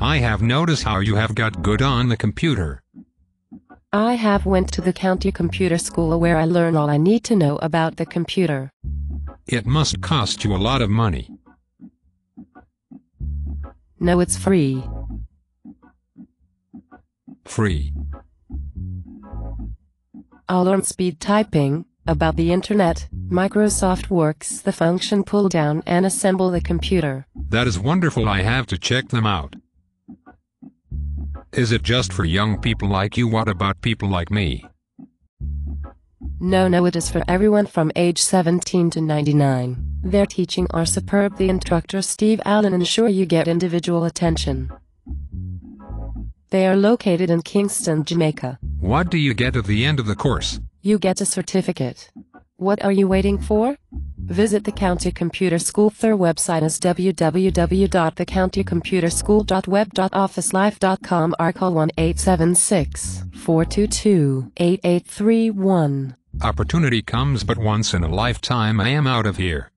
I have noticed how you have got good on the computer. I have went to the county computer school where I learn all I need to know about the computer. It must cost you a lot of money. No, it's free. Free. I'll learn speed typing, about the internet, Microsoft Works, the function pull down and assemble the computer. That is wonderful. I have to check them out. Is it just for young people like you? What about people like me? No, it is for everyone from age 17 to 99. Their teaching are superb. The instructor Steve Allen ensure you get individual attention. They are located in Kingston, Jamaica. What do you get at the end of the course? You get a certificate. What are you waiting for? Visit the County Computer School. Their website is www.thecountycomputerschool.web.officelife.com or call 1-876-422-8831. Opportunity comes but once in a lifetime. I am out of here.